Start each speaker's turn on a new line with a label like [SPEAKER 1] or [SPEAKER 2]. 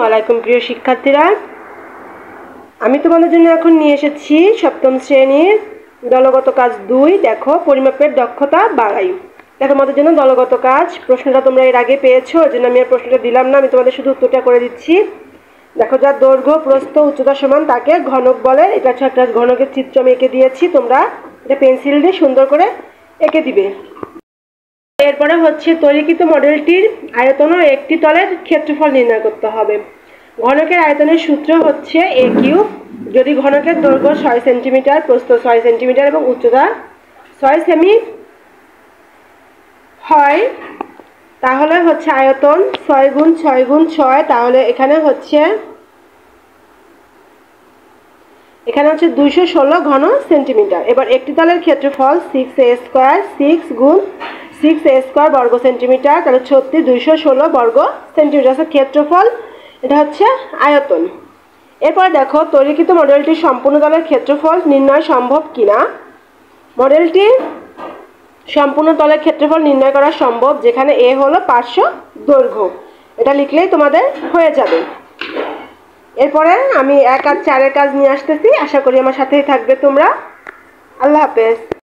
[SPEAKER 1] আলাইকুম প্রিয় শিক্ষার্থীরা, আমি তোমাদের জন্য এখন নিয়ে এসেছি সপ্তম শ্রেণীর দলগত কাজ 2। দেখো, পরিমাপের দক্ষতা বাড়াই। দেখো, তোমাদের জন্য দলগত কাজ প্রশ্নটা তোমরা এর আগে পেয়েছো, ওই জন্য আমি আর প্রশ্নটা দিলাম না, আমি তোমাদের শুধু উত্তরটা করে দিচ্ছি। দেখো, যার দৈর্ঘ্য প্রস্থ উচ্চতা সমান তাকে ঘনক বলে। এটা হচ্ছে একটা ঘনকের চিত্র আমি এঁকে দিয়েছি, তোমরা এটা পেন্সিল দিয়ে সুন্দর করে এঁকে দিবে। এরপরে হচ্ছে তৈরিকৃত মডেলটির আয়তন ও একটি তলের ক্ষেত্রফল নির্ণয় করতে হবে। ঘনকের আয়তনের সূত্র হচ্ছে a কিউব। যদি ঘনকের দৈর্ঘ্য 6 সেন্টিমিটার, প্রস্থ 6 সেন্টিমিটার এবং উচ্চতা 6 সেমি হয়, তাহলে হচ্ছে আয়তন 6 গুণ 6 গুণ 6, তাহলে এখানে হচ্ছে 216 ঘন সেন্টিমিটার। এবার একটি তলের ক্ষেত্রফল 6a স্কয়ার, 6 গুণ 6a স্কয়ার বর্গ সেন্টিমিটার, তাহলে 216 বর্গ সেন্টিমিটার ক্ষেত্রফল। এটা হচ্ছে আয়তন। এরপরে দেখো, তৈরিকৃত মডেলটির সম্পূর্ণ তলের ক্ষেত্রফল নির্ণয় সম্ভব কিনা। মডেলটির সম্পূর্ণ তলের ক্ষেত্রফল নির্ণয় করা সম্ভব, যেখানে এ হলো পার্শ্ব দৈর্ঘ্য। এটা লিখলেই তোমাদের হয়ে যাবে। এরপরে আমি 1 আর 4 এর কাজ নিয়ে আসতেছি, আশা করি আমার সাথেই থাকবে তোমরা। আল্লাহ হাফেজ।